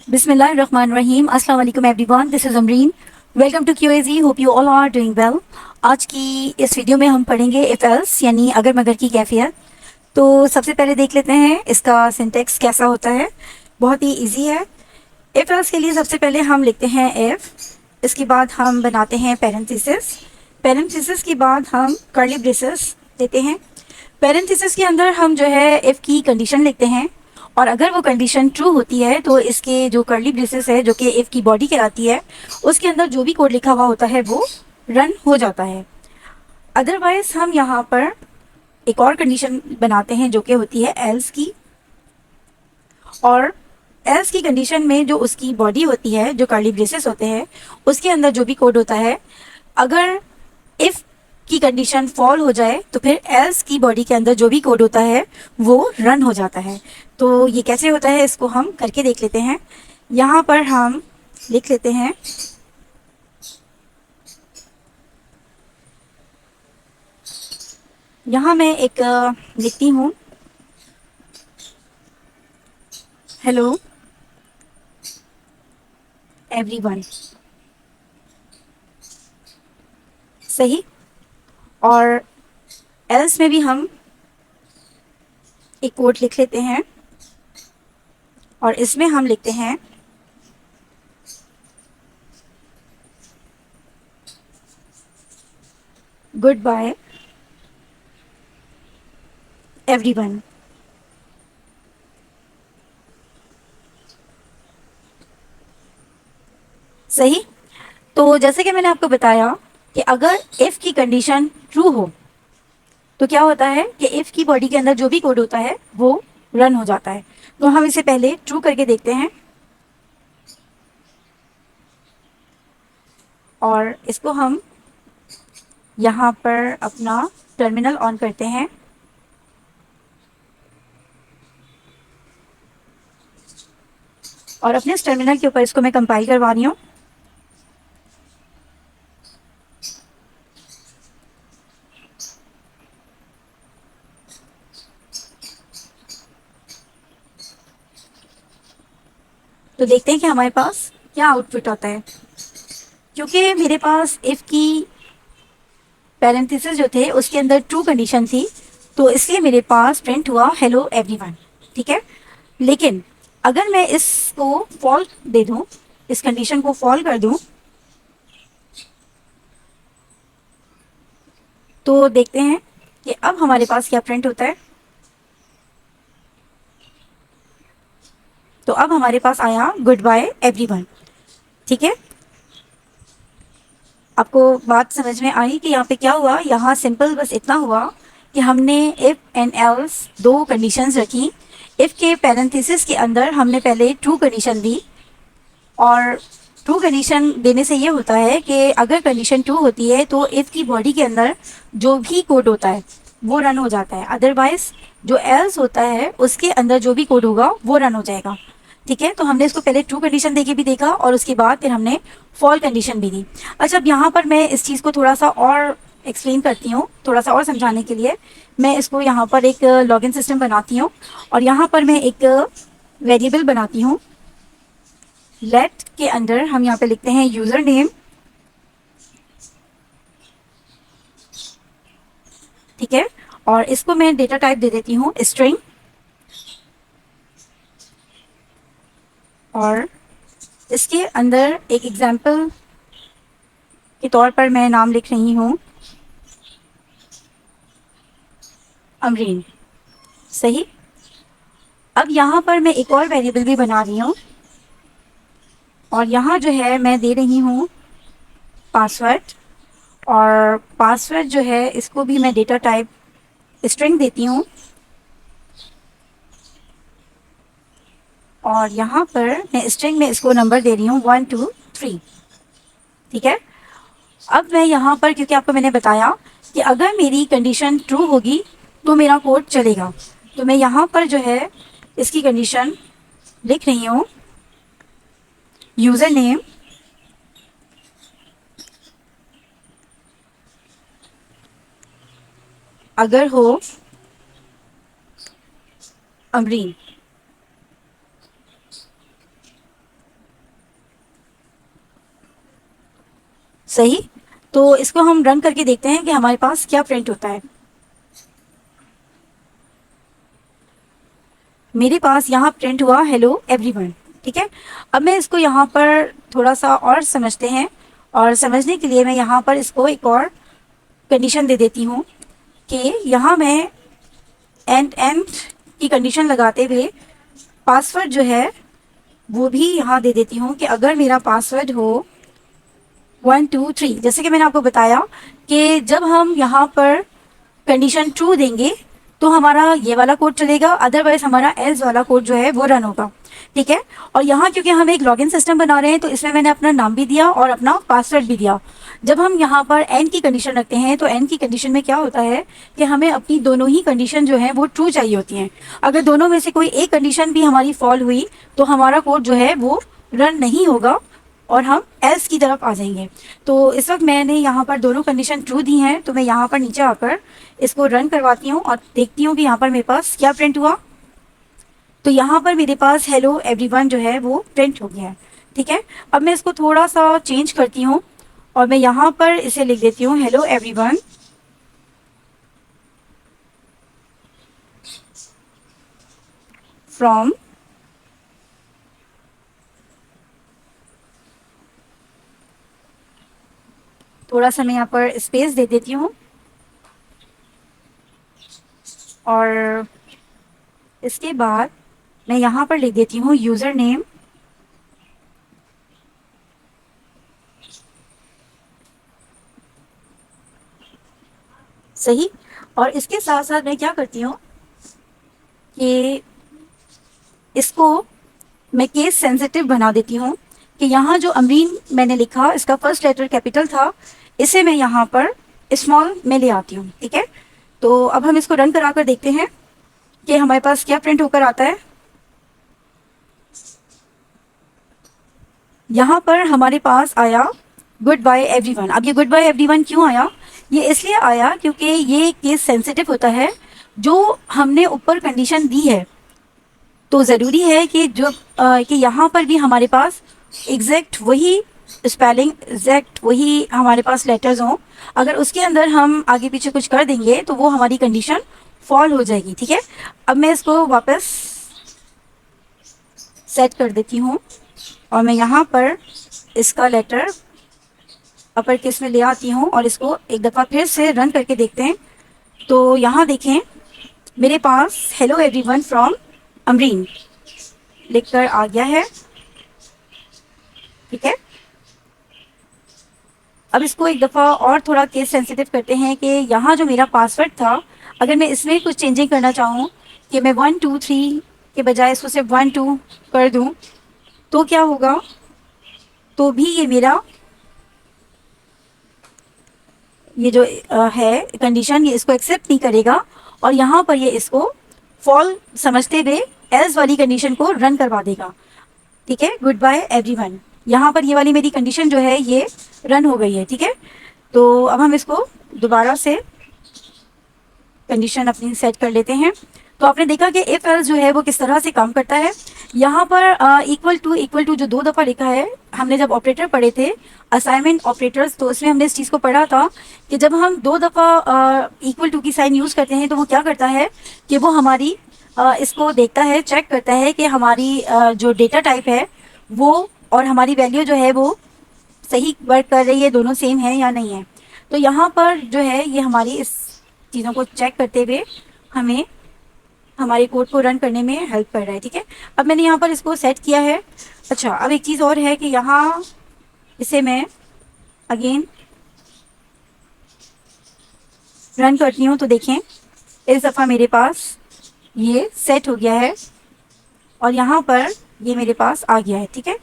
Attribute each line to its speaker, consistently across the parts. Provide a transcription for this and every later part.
Speaker 1: बिस्मिल्लाहिर्रहमानिर्रहीम। अस्सलाम वालेकुम everyone, this is Amreen. Welcome to QAG. Hope you all are doing well. आज की इस वीडियो में हम पढ़ेंगे इफ एल्स यानी अगर मगर की कैफियत। तो सबसे पहले देख लेते हैं इसका सिंटेक्स कैसा होता है। बहुत ही इजी है। इफ एल्स के लिए सबसे पहले हम लिखते हैं इफ, इसके बाद हम बनाते हैं पेरेंथेसिस, पेरेंथेसिस के बाद हम कर्ली ब्रेसेस देते हैं। पेरेंथेसिस के अंदर हम जो है इफ की कंडीशन लिखते हैं, और अगर वो कंडीशन ट्रू होती है तो इसके जो कर्ली ब्रेसेस है जो कि इफ की बॉडी कहलाती है, उसके अंदर जो भी कोड लिखा हुआ होता है वो रन हो जाता है। अदरवाइज हम यहाँ पर एक और कंडीशन बनाते हैं जो कि होती है एल्स की, और एल्स की कंडीशन में जो उसकी बॉडी होती है, जो कर्ली ब्रेसेस होते हैं, उसके अंदर जो भी कोड होता है, अगर इफ की कंडीशन फॉल हो जाए तो फिर एल्स की बॉडी के अंदर जो भी कोड होता है वो रन हो जाता है। तो ये कैसे होता है इसको हम करके देख लेते हैं। यहाँ पर हम लिख लेते हैं यहाँ मैं एक लिखती हूँ, हेलो एवरीवन। सही। और एल्स में भी हम एक कोड लिख लेते हैं, और इसमें हम लिखते हैं गुड बाय एवरीवन। सही। तो जैसे कि मैंने आपको बताया कि अगर इफ की कंडीशन ट्रू हो तो क्या होता है कि इफ की बॉडी के अंदर जो भी कोड होता है वो रन हो जाता है। तो हम इसे पहले ट्रू करके देखते हैं, और इसको हम यहाँ पर अपना टर्मिनल ऑन करते हैं, और अपने इस टर्मिनल के ऊपर इसको मैं कंपाइल करवा रही हूँ। तो देखते हैं कि हमारे पास क्या आउटपुट आता है। क्योंकि मेरे पास इफ की पैरेंथेसिस जो थे उसके अंदर ट्रू कंडीशन थी, तो इसलिए मेरे पास प्रिंट हुआ हेलो एवरीवन। ठीक है। लेकिन अगर मैं इसको फॉल दे दूं, इस कंडीशन को फॉल कर दूं, तो देखते हैं कि अब हमारे पास क्या प्रिंट होता है। तो अब हमारे पास आया गुड बाय एवरीवन। ठीक है। आपको बात समझ में आई कि यहाँ पे क्या हुआ। यहाँ सिंपल बस इतना हुआ कि हमने इफ एंड एल्स दो कंडीशंस रखी। इफ के पैरेंथेसिस के अंदर हमने पहले ट्रू कंडीशन दी, और ट्रू कंडीशन देने से ये होता है कि अगर कंडीशन ट्रू होती है तो इफ की बॉडी के अंदर जो भी कोड होता है वो रन हो जाता है। अदरवाइज जो एल्स होता है उसके अंदर जो भी कोड होगा वो रन हो जाएगा। ठीक है। तो हमने इसको पहले ट्रू कंडीशन देके भी देखा, और उसके बाद फिर हमने फॉल कंडीशन भी दी। अच्छा, अब यहाँ पर मैं इस चीज़ को थोड़ा सा और एक्सप्लेन करती हूँ, थोड़ा सा और समझाने के लिए मैं इसको यहाँ पर एक लॉगिन सिस्टम बनाती हूँ, और यहाँ पर मैं एक वेरिएबल बनाती हूँ। लेट के अंदर हम यहाँ पे लिखते हैं यूजर नेम। ठीक है। और इसको मैं डेटा टाइप दे देती हूँ स्ट्रिंग, और इसके अंदर एक एग्जाम्पल के तौर पर मैं नाम लिख रही हूँ अमरीन। सही। अब यहाँ पर मैं एक और वेरिएबल भी बना रही हूँ, और यहाँ जो है मैं दे रही हूँ पासवर्ड, और पासवर्ड जो है इसको भी मैं डेटा टाइप स्ट्रिंग देती हूँ, और यहाँ पर मैं स्ट्रिंग में इसको नंबर दे रही हूँ 1 2 3। ठीक है। अब मैं यहाँ पर, क्योंकि आपको मैंने बताया कि अगर मेरी कंडीशन ट्रू होगी तो मेरा कोड चलेगा, तो मैं यहाँ पर जो है इसकी कंडीशन लिख रही हूँ यूज़र नेम अगर हो अमरीन। सही। तो इसको हम रन करके देखते हैं कि हमारे पास क्या प्रिंट होता है। मेरे पास यहाँ प्रिंट हुआ हेलो एवरीवन। ठीक है, अब मैं इसको यहाँ पर थोड़ा सा और समझते हैं, और समझने के लिए मैं यहाँ पर इसको एक और कंडीशन दे देती हूँ कि यहाँ मैं एंड की कंडीशन लगाते हुए पासवर्ड जो है वो भी यहाँ दे देती हूँ कि अगर मेरा पासवर्ड हो 123, जैसे कि मैंने आपको बताया कि जब हम यहाँ पर कंडीशन ट्रू देंगे तो हमारा ये वाला कोड चलेगा, अदरवाइज हमारा एल्स वाला कोड जो है वो रन होगा। ठीक है, और यहाँ क्योंकि हम एक लॉगिन सिस्टम बना रहे हैं तो इसमें मैंने अपना नाम भी दिया और अपना पासवर्ड भी दिया। जब हम यहाँ पर एंड की कंडीशन रखते हैं तो एंड की कंडीशन में क्या होता है कि हमें अपनी दोनों ही कंडीशन जो है वो ट्रू चाहिए होती हैं। अगर दोनों में से कोई एक कंडीशन भी हमारी फॉल हुई तो हमारा कोड जो है वो रन नहीं होगा और हम एल्स की तरफ आ जाएंगे। तो इस वक्त मैंने यहाँ पर दोनों कंडीशन ट्रू दी हैं, तो मैं यहाँ पर नीचे आकर इसको रन करवाती हूँ और देखती हूँ कि यहाँ पर मेरे पास क्या प्रिंट हुआ। तो यहाँ पर मेरे पास हेलो एवरीवन जो है वो प्रिंट हो गया है। ठीक है, अब मैं इसको थोड़ा सा चेंज करती हूँ और मैं यहाँ पर इसे लिख देती हूँ हेलो एवरीवन फ्रॉम थोड़ा सा मैं यहाँ पर स्पेस दे देती हूँ और इसके बाद मैं यहाँ पर लिख देती हूँ यूज़र नेम सही। और इसके साथ साथ मैं क्या करती हूँ कि इसको मैं केस सेंसिटिव बना देती हूँ कि यहाँ जो अमरीन मैंने लिखा इसका फर्स्ट लेटर कैपिटल था, इसे मैं यहाँ पर स्मॉल में ले आती हूँ। ठीक है, तो अब हम इसको रन करा कर देखते हैं कि हमारे पास क्या प्रिंट होकर आता है। यहाँ पर हमारे पास आया गुड बाय एवरीवन। अब ये गुड बाय एवरीवन क्यों आया? ये इसलिए आया क्योंकि ये केस सेंसिटिव होता है। जो हमने ऊपर कंडीशन दी है तो ज़रूरी है कि कि यहाँ पर भी हमारे पास एग्जैक्ट वही स्पेलिंग, एग्जैक्ट वही हमारे पास लेटर्स हों। अगर उसके अंदर हम आगे पीछे कुछ कर देंगे तो वो हमारी कंडीशन फॉल हो जाएगी। ठीक है, अब मैं इसको वापस सेट कर देती हूँ और मैं यहाँ पर इसका लेटर अपर केस में ले आती हूँ और इसको एक दफ़ा फिर से रन करके देखते हैं। तो यहाँ देखें मेरे पास हेलो एवरीवन फ्रॉम अमरीन लिखकर आ गया है। ठीक है, अब इसको एक दफ़ा और थोड़ा केस सेंसिटिव करते हैं कि यहाँ जो मेरा पासवर्ड था अगर मैं इसमें कुछ चेंजिंग करना चाहूँ कि मैं 123 के बजाय इसको सिर्फ 12 कर दूँ तो क्या होगा? तो भी ये मेरा ये जो है कंडीशन ये इसको एक्सेप्ट नहीं करेगा और यहाँ पर ये इसको फॉल समझते हुए एल्स वाली कंडीशन को रन करवा देगा। ठीक है, गुड बाय एवरीवन, यहाँ पर ये वाली मेरी कंडीशन जो है ये रन हो गई है। ठीक है, तो अब हम इसको दोबारा से कंडीशन अपनी सेट कर लेते हैं। तो आपने देखा कि इफ एल्स जो है वो किस तरह से काम करता है। यहाँ पर इक्वल टू जो 2 दफ़ा लिखा है, हमने जब ऑपरेटर पढ़े थे असाइनमेंट ऑपरेटर्स तो उसमें हमने इस चीज़ को पढ़ा था कि जब हम 2 दफ़ा इक्वल टू की साइन यूज़ करते हैं तो वो क्या करता है कि वो हमारी इसको देखता है, चेक करता है कि हमारी जो डेटा टाइप है वो और हमारी वैल्यू जो है वो सही वर्क कर रही है, दोनों सेम है या नहीं है। तो यहाँ पर जो है ये हमारी इस चीज़ों को चेक करते हुए हमें हमारे कोड को रन करने में हेल्प कर रहा है। ठीक है, अब मैंने यहाँ पर इसको सेट किया है। अच्छा, अब एक चीज़ और है कि यहाँ इसे मैं अगेन रन करती हूँ तो देखें इस दफ़ा मेरे पास ये सेट हो गया है और यहाँ पर ये मेरे पास आ गया है। ठीक है,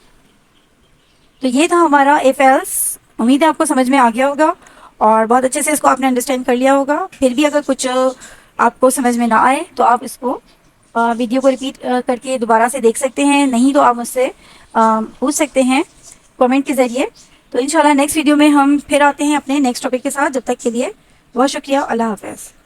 Speaker 1: तो ये था हमारा इफ एल्स। उम्मीद है आपको समझ में आ गया होगा और बहुत अच्छे से इसको आपने अंडरस्टैंड कर लिया होगा। फिर भी अगर कुछ आपको समझ में ना आए तो आप इसको वीडियो को रिपीट करके दोबारा से देख सकते हैं, नहीं तो आप मुझसे पूछ सकते हैं कमेंट के ज़रिए। तो इंशाल्लाह नेक्स्ट वीडियो में हम फिर आते हैं अपने नेक्स्ट टॉपिक के साथ। जब तक के लिए बहुत शुक्रिया, अल्लाह हाफ़िज़।